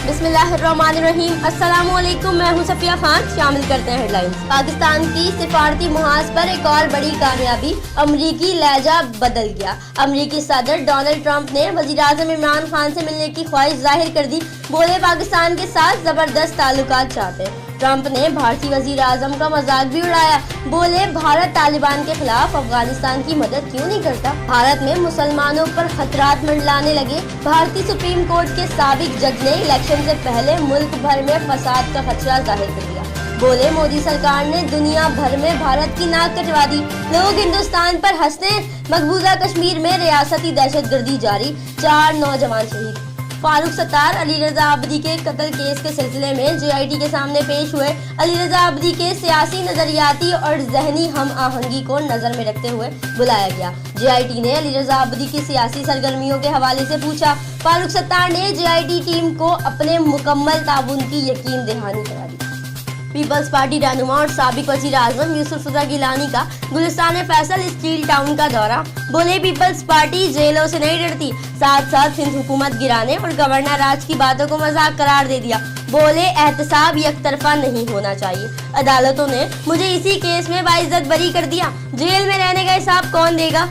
बिस्मिल्लाहिर्रहमानिर्रहीम। अस्सलामु अलैकुम, मैं हूं सफिया खान। शामिल करते हैं हेडलाइंस। पाकिस्तान की सिफारती मुहाज पर एक और बड़ी कामयाबी, अमरीकी लहजा बदल गया। अमरीकी सदर डोनाल्ड ट्रंप ने वज़ीर-ए-आज़म इमरान खान से मिलने की ख्वाहिश जाहिर कर दी। बोले पाकिस्तान के साथ जबरदस्त ताल्लुकात चाहते हैं। ट्रंप ने भारतीय वज़ीर आज़म का मजाक भी उड़ाया। बोले भारत तालिबान के खिलाफ अफगानिस्तान की मदद क्यों नहीं करता। भारत में मुसलमानों पर खतरात मंडलाने लगे। भारतीय सुप्रीम कोर्ट के साबिक जज ने इलेक्शन से पहले मुल्क भर में फसाद का खदशा जाहिर कर दिया। बोले मोदी सरकार ने दुनिया भर में भारत की नाक कटवा दी। लोग हिंदुस्तान पर हंसते हैं। मकबूजा कश्मीर में रियासती दहशतगर्दी जारी, 4 नौजवान शहीद। फारूक सत्तार अली रजा आबदी के कत्ल केस के सिलसिले में JIT के सामने पेश हुए। अली रजा आबदी के सियासी, नजरियाती और जहनी हम आहंगी को नजर में रखते हुए बुलाया गया। JIT ने अली रजा आबदी की सियासी सरगर्मियों के हवाले से पूछा। फारूक सत्तार ने JIT टीम को अपने मुकम्मल ताबून की यकीन दहानी करा दी। पीपल्स पार्टी रहनुमा और साबिक वज़ीर आज़म यूसुफ रज़ा गिलानी का गुलिस्तान फैसल स्टील टाउन का दौरा। बोले पीपल्स पार्टी जेलों से नहीं डरती, साथ साथ सिंध हुकूमत गिराने और गवर्नर राज की बातों को मजाक करार दे दिया। बोले एहतसाब यकतरफा नहीं होना चाहिए। अदालतों ने मुझे इसी केस में बाइज्जत बरी कर दिया। जेल में रहने का हिसाब कौन देगा।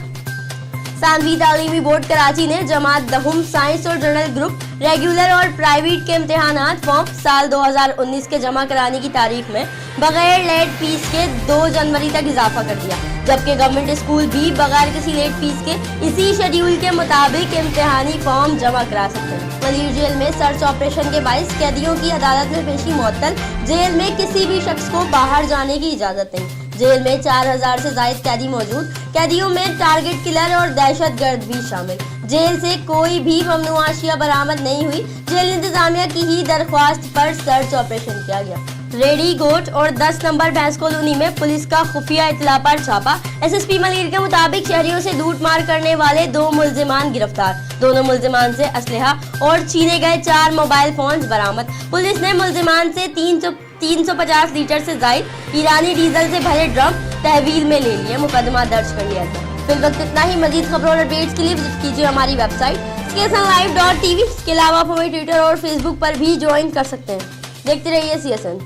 सानवी तालीमी बोर्ड कराची ने जमात दहुम साइंस और जनरल ग्रुप रेगुलर और प्राइवेट के इम्तिहानात फॉर्म साल 2019 के जमा कराने की तारीख में बगैर लेट फीस के 2 जनवरी तक इजाफा कर दिया, जबकि गवर्नमेंट स्कूल भी बगैर किसी लेट फीस के इसी शेड्यूल के मुताबिक इम्तिहानी फॉर्म जमा करा सकते हैं। वलीर जेल में सर्च ऑपरेशन के बाइस कैदियों की अदालत में पेशी मुअत्तल। जेल में किसी भी शख्स को बाहर जाने की इजाजत नहीं। जेल में 4000 से ज्यादा कैदी मौजूद। कैदियों में टारगेट किलर और दहशतगर्द भी शामिल। जेल से कोई भी ममनुआ अशिया बरामद नहीं हुई। जेल इंतजामिया की ही दरख्वास्त पर सर्च ऑपरेशन किया गया। रेडी गोट और 10 नंबर भैंस कॉलोनी में पुलिस का खुफिया इत्तला पर छापा। SSP मलिर के मुताबिक शहरियों से लूट मार करने वाले 2 मुल्जिमान गिरफ्तार। दोनों मुल्जिमान से असलहा और छीने गए 4 मोबाइल फोन बरामद। पुलिस ने मुल्जिमान से 350 लीटर से ज्यादा ईरानी डीजल से भरे ड्रम तहवील में ले लिए। मुकदमा दर्ज कर लिया था। फिल वक्त इतना ही। मजीद खबरों और अपडेट्स के लिए विजिट कीजिए हमारी वेबसाइट CSNlive.tv। इसके अलावा आप हमें ट्विटर और फेसबुक पर भी ज्वाइन कर सकते हैं। देखते रहिए CSN।